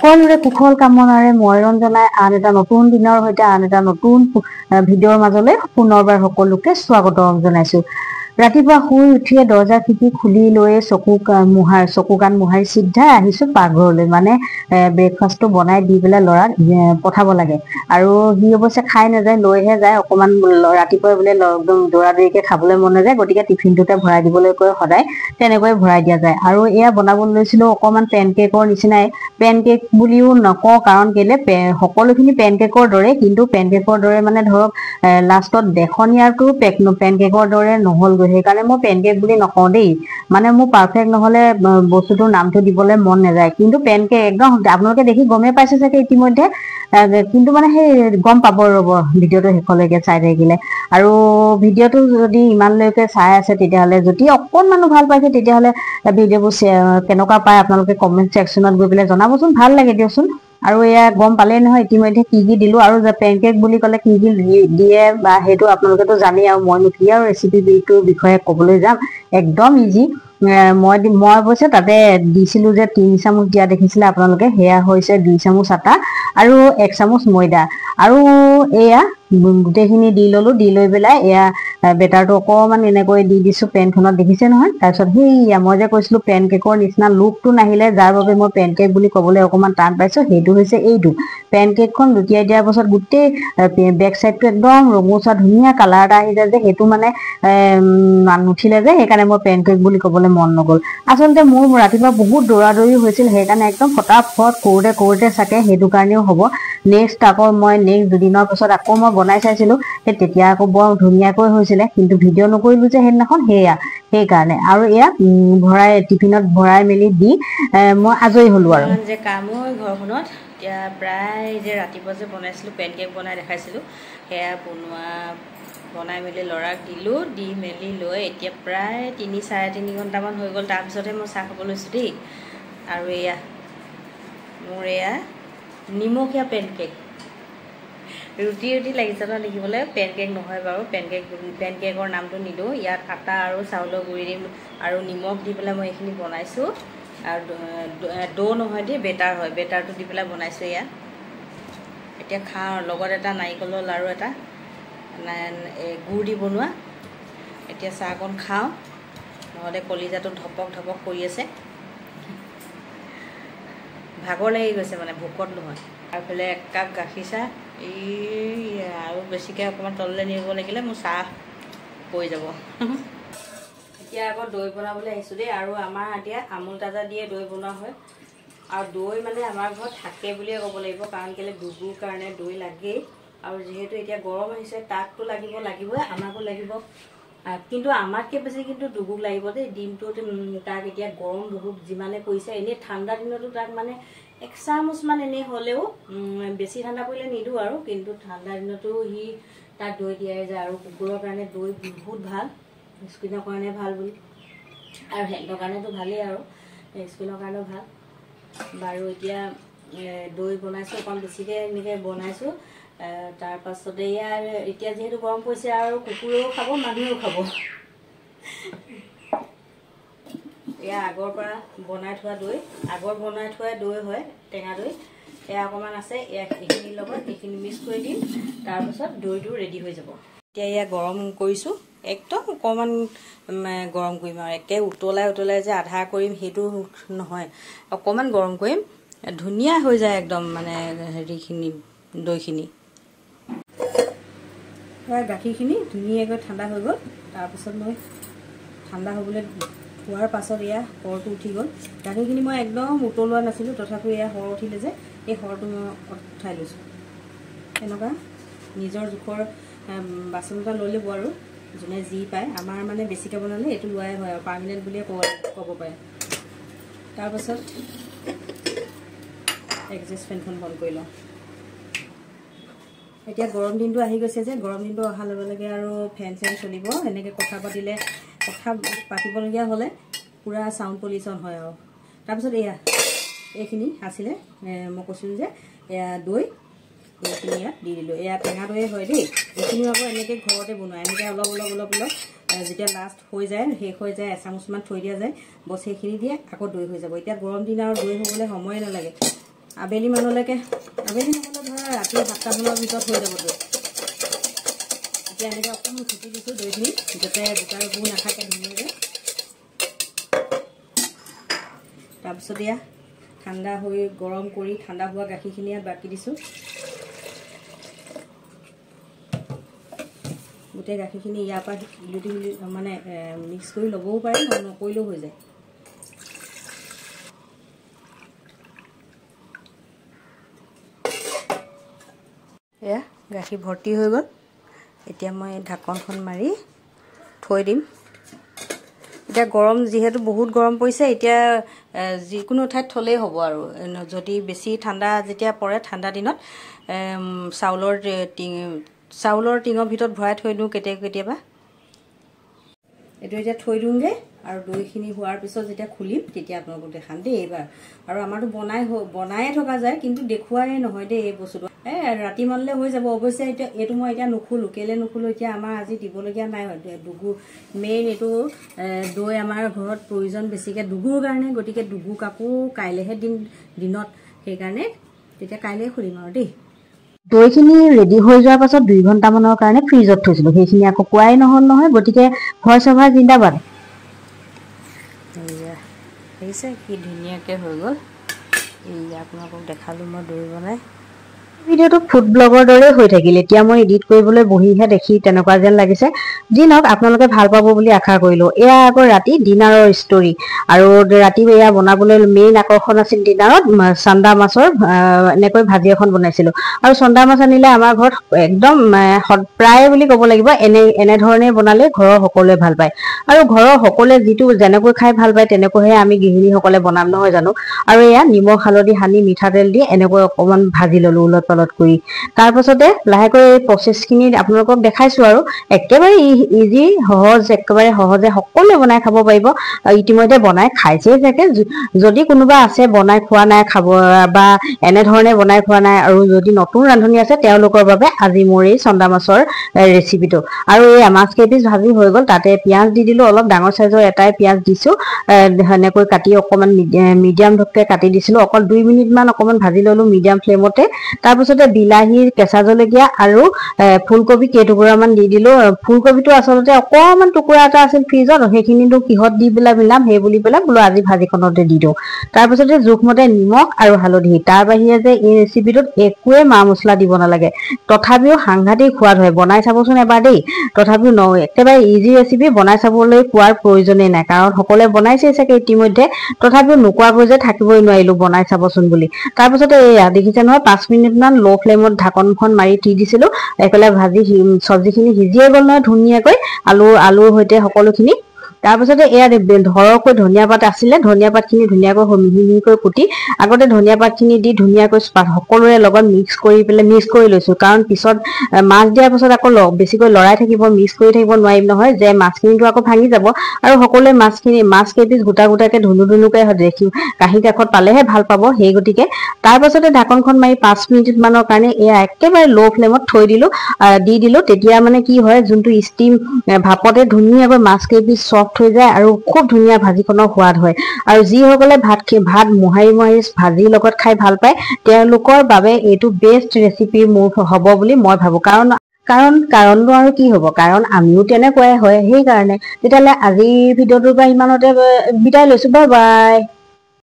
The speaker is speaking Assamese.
সকলোৰে কুশল কামনাৰে মই ৰঞ্জনাই আন এটা নতুন দিনৰ সৈতে আন এটা নতুন ভিডিঅ'ৰ মাজলৈ পুনৰবাৰ সকলোকে স্বাগতম জনাইছো। ৰাতিপুৱা শুই উঠিয়ে দৰ্জা খিৰিকী খুলি লৈ চকু কাণ মোহাৰি চিধা আহিছো পাকঘৰলৈ। মানে ব্ৰেকফাষ্টটো বনাই দি পেলাই ল'ৰাক পঠাব লাগে, আৰু সি অৱশ্যে খাই নাযায়, লৈহে যায়। অকণমান ৰাতিপুৱাই বোলে একদম দৌৰা-দৌৰিকে খাবলৈ মন নাযায়, গতিকে টিফিনটোতে ভৰাই দিবলৈ কয়, সদায় তেনেকৈ ভৰাই দিয়া যায়। আৰু এয়া বনাবলৈ লৈছিলো অকণমান পেনকেকৰ নিচিনাই। পেনকেক বুলিও নকওঁ, কাৰণ কেলে সকলোখিনি পেনকেকৰ দৰে, কিন্তু পেনকেকৰ দৰে মানে ধৰক লাষ্টত দেখনীয়াটো পেনকেকৰ দৰে নহ'লগৈ। সেইকাৰণে মই পেনকেক বুলি নকওঁ দেই, মানে মোৰ পাৰফেক্ট নহ'লে বস্তুটোৰ নামটো দিবলৈ মন নাযায়। কিন্তু পেনকেক একদম আপোনালোকে দেখি গমেই পাইছে চাগে ইতিমধ্যে, কিন্তু মানে সেই গম পাব ৰ'ব ভিডিঅ'টো শেষলৈকে চাই থাকিলে। আৰু ভিডিঅ'টো যদি ইমানলৈকে চাই আছে, তেতিয়াহ'লে যদি অকণমানো ভাল পাইছে, তেতিয়াহ'লে ভিডিঅ'বোৰ কেনেকুৱা পায় আপোনালোকে কমেণ্ট ছেকশ্যনত গৈ পেলাই জনাবচোন, ভাল লাগে দিয়কচোন। আৰু এয়া গম পালেই নহয় ইতিমধ্যে কি দিলোঁ, আৰু পেনকেক বুলি ক'লে কি দিয়ে বা সেইটো আপোনালোকেতো জানেই, আৰু মইনো কি আৰু ৰেচিপিটোৰ বিষয়ে ক'বলৈ যাম। একদম ইজি। মই অৱশ্যে তাতে দিছিলোঁ যে 3 চামুচ দিয়া দেখিছিলে আপোনালোকে, সেয়া হৈছে 2 চামুচ আটা আৰু 1 চামুচ ময়দা, আৰু এয়া গোটেইখিনি দি ল'লোঁ। দি লৈ পেলাই এয়া বেটাৰটো অকণমান এনেকৈ দি দিছোঁ পেনখনত, দেখিছে নহয়। তাৰপিছত সেইয়া মই যে কৈছিলোঁ পেনকেকৰ নিচিনা লুকটো নাহিলে, যাৰ বাবে মই পেনকেক বুলি ক'বলৈ অকণমান টান পাইছোঁ, সেইটো হৈছে এইটো। পেনকেকখন লুটিয়াই দিয়াৰ পাছত গোটেই বেক চাইডটো একদম ৰঙচুৱা ধুনীয়া কালাৰ এটা আহি যায় যে, সেইটো মানে নুঠিলে যে, সেইকাৰণে মই পেনকেক বুলি ক'বলৈ মন নগ'ল। আচলতে মোৰ ৰাতিপুৱা বহুত দৌৰা-দৌৰি হৈছিল, সেইকাৰণে একদম ফটাফট কৰোঁতে চাগে সেইটো কাৰণেও হ'ব। আকৌ মই দুদিনৰ পাছত আকৌ মই বনাই চাইছিলোঁ, সেই তেতিয়া আকৌ বৰ ধুনীয়াকৈ হৈছিলে, কিন্তু ভিডিঅ' নকৰিলোঁ যে সেইদিনাখন, সেইকাৰণে। আৰু এয়া টিফিনত ভৰাই মেলি দি মই আজৰি হ'লোঁ। আৰু যে কাম হয় ঘৰখনত, এতিয়া প্ৰায় যে ৰাতিপুৱা যে বনাইছিলোঁ পেনকেক বনাই দেখাইছিলোঁ, সেয়া বনাই মেলি ল'ৰাক দিলোঁ। দি মেলি লৈ এতিয়া প্ৰায় 3-3.5 ঘণ্টামান হৈ গ'ল। তাৰপিছতহে মই চাহ খাব লৈছোঁ দেই। আৰু এয়া মোৰ নিমখীয়া পেনকেক, ৰুটি লাগিছে ন দেখিবলৈ। পেনকেক নহয় বাৰু, পেনকেকৰ নামটো নিদিওঁ। ইয়াত আটা আৰু চাউলৰ গুড়ি দিম আৰু নিমখ দি পেলাই মই এইখিনি বনাইছোঁ। আৰু দৌ নহয় দেই, বেটাৰ হয়। বেটাৰটো দি পেলাই বনাইছোঁ এয়া। এতিয়া খাওঁ, লগত এটা নাৰিকলৰ লাৰু, এটা গুড় দি বনোৱা। এতিয়া চাহকণ খাওঁ, নহ'লে কলিজাটো ধপক কৰি আছে। ভাগৰ লাগি গৈছে, মানে ভোকত নহয়। আৰু এইফালে 1 কাপ গাখীৰ চাহ, আৰু বেছিকৈ অকণমান তললৈ নিব লাগিলে মোৰ চাহ পৰি যাব। এতিয়া আকৌ দৈ বনাবলৈ আহিছোঁ দেই। আৰু আমাৰ এতিয়া আমুল তাজা দিয়ে দৈ বনোৱা হয়, আৰু দৈ মানে আমাৰ ঘৰত থাকে বুলিয়ে ক'ব লাগিব, কাৰণ কেলৈ ডুগুৰ কাৰণে দৈ লাগেই। আৰু যিহেতু এতিয়া গৰম আহিছে, তাকতো লাগিবই, আমাকো লাগিব। কিন্তু আমাতকৈ বেছি কিন্তু ডুগুক লাগিব দেই। ডিমটোত তাক এতিয়া গৰম বহুত যিমানে পৰিছে, এনেই ঠাণ্ডা দিনতো তাক মানে 1 চামুচমান এনেই হ'লেও, বেছি ঠাণ্ডা পৰিলে নিদিওঁ আৰু, কিন্তু ঠাণ্ডা দিনতো তাক দৈ দিয়াই যায়। আৰু কুকুৰৰ কাৰণে দৈ বহুত ভাল, স্কিনৰ কাৰণে ভাল বুলি, আৰু হেল্থৰ কাৰণেতো ভালেই, আৰু স্কিনৰ কাৰণেও ভাল। বাৰু এতিয়া দৈ বনাইছোঁ, অকণ বেছিকৈ এনেকৈ বনাইছোঁ। তাৰপাছতে এতিয়া যিহেতু গৰম পৰিছে, আৰু কুকুৰেও খাব, মানুহেও খাব। আগৰ পৰা বনাই থোৱা দৈ হয়, টেঙা দৈ। অকণমান আছে, এইখিনিৰ লগত এইখিনি মিক্স কৰি দিম, তাৰপিছত দৈটো ৰেডি হৈ যাব। এতিয়া গৰম কৰিছোঁ, একদম অকণমান গৰম কৰিম, আৰু একে উতলাই যে আধা কৰিম সেইটো নহয়, অকণমান গৰম কৰিম। ধুনীয়া হৈ যায় একদম, মানে দৈখিনি। গাখীৰখিনি ধুনীয়াকৈ ঠাণ্ডা হৈ গ'ল। তাৰপিছত মই ঠাণ্ডা হ'বলৈ থোৱাৰ পাছত সৰটো উঠি গ'ল। গাখীৰখিনি মই একদম উতলোৱা নাছিলোঁ, তথাপিও সৰ উঠিলে যে, এই সৰটো মই উঠাই লৈছোঁ। এনেকুৱা নিজৰ জোখৰ বাচন এটা লৈ ল'ব, আৰু যোনে যি পায়। আমাৰ মানে বেছিকৈ বনালে এইটো লোৱাই হয়, আৰু পাৰ্মানেণ্ট বুলিয়ে ক'ব পাৰে। তাৰপাছত এডজাষ্ট ফেনখন বন্ধ কৰি লওঁ। এতিয়া গৰম দিনটো আহি গৈছে যে, গৰম দিনটো অহাৰ লগে লগে আৰু ফেন চলিব। এনেকৈ কথা পাতিবলগীয়া হ'লে পূৰা চাউণ্ড পলিউশ্যন হয়। আৰু তাৰপিছত এইখিনি আছিলে, মই কৈছিলোঁ যে দৈ, এইখিনি ইয়াত দি দিলোঁ। টেঙা দৈয়ে হয় দেই। এইখিনিও আকৌ এনেকৈ ঘৰতে বনোৱা, এনেকৈ অলপ যেতিয়া লাষ্ট হৈ যায়, শেষ হৈ যায়, 1 চামুচমান থৈ দিয়া যায়, বছ সেইখিনি দিয়ে আকৌ দৈ হৈ যাব। এতিয়া গৰম দিন আৰু দৈ হ'বলৈ সময়ে নালাগে। আবেলি মানলৈকে, আবেলি নহ'লে ধৰা ৰাতি 7টা মানৰ ভিতৰত হৈ যাব দৈ। এতিয়া এনেকৈ অকণমান ঘুটি দিছোঁ দৈখিনি, যাতে গোটা গু নাথাকে ধুনীয়াকৈ। তাৰপিছত এয়া ঠাণ্ডা হৈ গৰম কৰি ঠাণ্ডা হোৱা গাখীৰখিনি ইয়াত বাকি দিছোঁ। গোটেই গাখীৰখিনি ইয়াৰ পৰা ইলুটি মানে মিক্স কৰি ল'বও পাৰে, নকৰিলেও হৈ যায়। এয়া গাখীৰ ভৰ্তি হৈ গ'ল। এতিয়া মই ঢাকনখন মাৰি থৈ দিম। এতিয়া গৰম যিহেতু বহুত গৰম পৰিছে, এতিয়া যিকোনো ঠাইত থ'লেই হ'ব আৰু। যদি বেছি ঠাণ্ডা যেতিয়া পৰে ঠাণ্ডা দিনত চাউলৰ টিঙৰ ভিতৰত ভৰাই থৈ দিওঁ কেতিয়াবা। এইটো এতিয়া থৈ দিওঁগৈ আৰু দৈখিনি হোৱাৰ পিছত যেতিয়া খুলিম তেতিয়া আপোনালোকক দেখাম দেই এইবাৰ। আৰু আমাৰতো বনায়ে থকা যায়, কিন্তু দেখুৱাই নহয় দেই এই বস্তুটো। ৰাতি মানলৈ হৈ যাব। অৱশ্যে এতিয়া এইটো মই এতিয়া নুখোলোঁ, কেলৈ নুখোলোঁ, এতিয়া আমাৰ আজি দিবলগীয়া নাই। দুগু মেইন এইটো দৈ আমাৰ ঘৰত প্ৰয়োজন বেছিকৈ দুগুৰ কাৰণে, গতিকে দুগু কাপোৰ কাইলৈহে দিম দিনত, সেইকাৰণে তেতিয়া কাইলৈ খুলিম আৰু দেই। দৈখিনি ৰেডি হৈ যোৱাৰ পাছত 2 ঘণ্টামানৰ কাৰণে ফ্ৰিজত থৈছিলোঁ। সেইখিনি আকৌ কোৱাই নহ'ল নহয়, গতিকে ভইচ অভাৰ জিন্দাবাদ। এয়া দেখিছে কি ধুনীয়াকৈ হৈ গ'ল। এয়া আপোনালোকক দেখালোঁ মই দৈ বনাই। ভিডিঅ'টো ফুড ব্লগৰ দৰে হৈ থাকিল। এতিয়া মই এডিট কৰিবলৈ বহিহে দেখি তেনেকুৱা যেন লাগিছে। যি নহওক আপোনালোকে ভাল পাব বুলি আশা কৰিলোঁ। এয়া আকৌ ৰাতি ডিনাৰৰ ষ্টৰি। আৰু ৰাতি এয়া বনাবলৈ মেইন আকৰ্ষণ আছিল ডিনাৰত চন্দা মাছৰ এনেকৈ ভাজি এখন বনাইছিলোঁ। আৰু চন্দা মাছ আনিলে আমাৰ ঘৰত একদম প্ৰায় বুলি ক'ব লাগিব, এনেধৰণে বনালে ঘৰৰ সকলোৱে ভাল পায়। আৰু ঘৰৰ সকলোৱে যেনেকৈ খাই ভাল পায় তেনেকৈহে আমি গৃহিণীসকলে বনাম নহয় জানো। আৰু এয়া নিমখ হালধি সানি মিঠাতেল দি এনেকৈ অকণমান ভাজি ল'লোঁ উলট পালট কৰি। তাৰপাছতে লাহেকৈ এই প্ৰচেছখিনি আপোনালোকক দেখাইছোঁ আৰু একেবাৰে ইজি সহজ, একেবাৰে সহজে সকলোৱে বনাই খাব পাৰিব। ইতিমধ্যে বনাই খাইছেই চাগে। যদি কোনোবা আছে বনাই খোৱা নাই খাব বা এনেধৰণে বনাই খোৱা নাই আৰু যদি নতুন ৰান্ধনি আছে তেওঁলোকৰ বাবে আজি মোৰ এই চন্দা মাছৰ ৰেচিপিটো। আৰু এই মাছ কেইপিচ ভাজি হৈ গ'ল, তাতে পিঁয়াজ দি দিলোঁ, অলপ ডাঙৰ চাইজৰ এটাই পিঁয়াজ দিছোঁ। সেনেকৈ কাটি অকণমান মিডিয়াম ধুপকৈ কাটি দিছিলোঁ। অকল 2 মিনিটমান অকণমান ভাজি ল'লোঁ মিডিয়াম ফ্লেমতে। তাৰপিছতে বিলাহী, কেঁচা জলকীয়া আৰু ফুলকবি কেইটুকুৰামান দি দিলোঁ। ফুলকবিটো আচলতে অকণমান টুকুৰা এটা আছিল ফ্ৰিজত, সেইখিনিতো কিহত দি পেলাই মিলাম সেই বুলি পেলাই বোলো আজি ভাজিখনতে দি দিওঁ। তাৰপিছতে জোখমতে নিমখ আৰু হালধি। তাৰ বাহিৰে যে এই ৰেচিপিটোত একোৱে মা মছলা দিব নালাগে। তথাপিও সাংঘাতিক সোৱাদ হয়। বনাই চাবচোন এবাৰ দেই। তথাপিও একেবাৰে ইজি ৰেচিপি, বনাই চাবলৈ কোৱাৰ প্ৰয়োজনেই নাই, কাৰণ সকলোৱে বনাইছেই চাগে ইতিমধ্যে। তথাপিও নোকোৱাকৈ যে থাকিবই নোৱাৰিলোঁ বনাই চাবচোন বুলি। তাৰপিছতে এয়া দেখিছে নহয়, 5 মিনিটমান ল' ফ্লেমত ঢাকনখন মাৰি দি দিছিলোঁ। এইফালে চব্জিখিনি সিজিয়ে গ'ল নহয় ধুনীয়াকৈ, আলুৰ সৈতে সকলোখিনি। তাৰপিছতে এয়া সৰহকৈ ধনিয়া পাত আছিলে, ধনিয়া পাতখিনি ধুনীয়াকৈ মিহি মিহিকৈ কুটি আগতে ধনিয়া পাতখিনি দি ধুনীয়াকৈ সকলোৰে লগত মিক্স কৰি লৈছোঁ। কাৰণ পিছত মাছ দিয়াৰ পিছত আকৌ বেছিকৈ লৰাই থাকিব, মিক্স কৰি থাকিব নোৱাৰিম নহয়, যে মাছখিনিতো আকৌ ভাঙি যাব। আৰু সকলোৱে মাছ কেইপিচ গোটা গোটাকৈ ধুনুকৈ দেখি কাঁহী কাষত পালেহে ভাল পাব। সেই গতিকে তাৰপাছতে ঢাকনখন মাৰি 5 মিনিটমানৰ কাৰণে এয়া একেবাৰে ল' ফ্লেমত দি দিলোঁ। তেতিয়া মানে কি হয়, যোনটো ষ্টিম ভাপতে ধুনীয়াকৈ মাছ কেইপিচ চফ্ট হৈ যায় আৰু খুব ধুনীয়া ভাজিখনৰ সোৱাদ হয়। আৰু যিসকলে ভাত মোহাৰি ভাজিৰ লগত খাই ভাল পায় তেওঁলোকৰ বাবে এইটো বেষ্ট ৰেচিপি মোৰ হ'ব বুলি মই ভাবোঁ। কাৰণটো আৰু কি হ'ব, কাৰণ আমিও তেনেকুৱাই হয়। সেইকাৰণে তেতিয়াহ'লে আজিৰ ভিডিঅ'টোৰ পৰা ইমানতে বিদায় লৈছোঁ। Bye bye.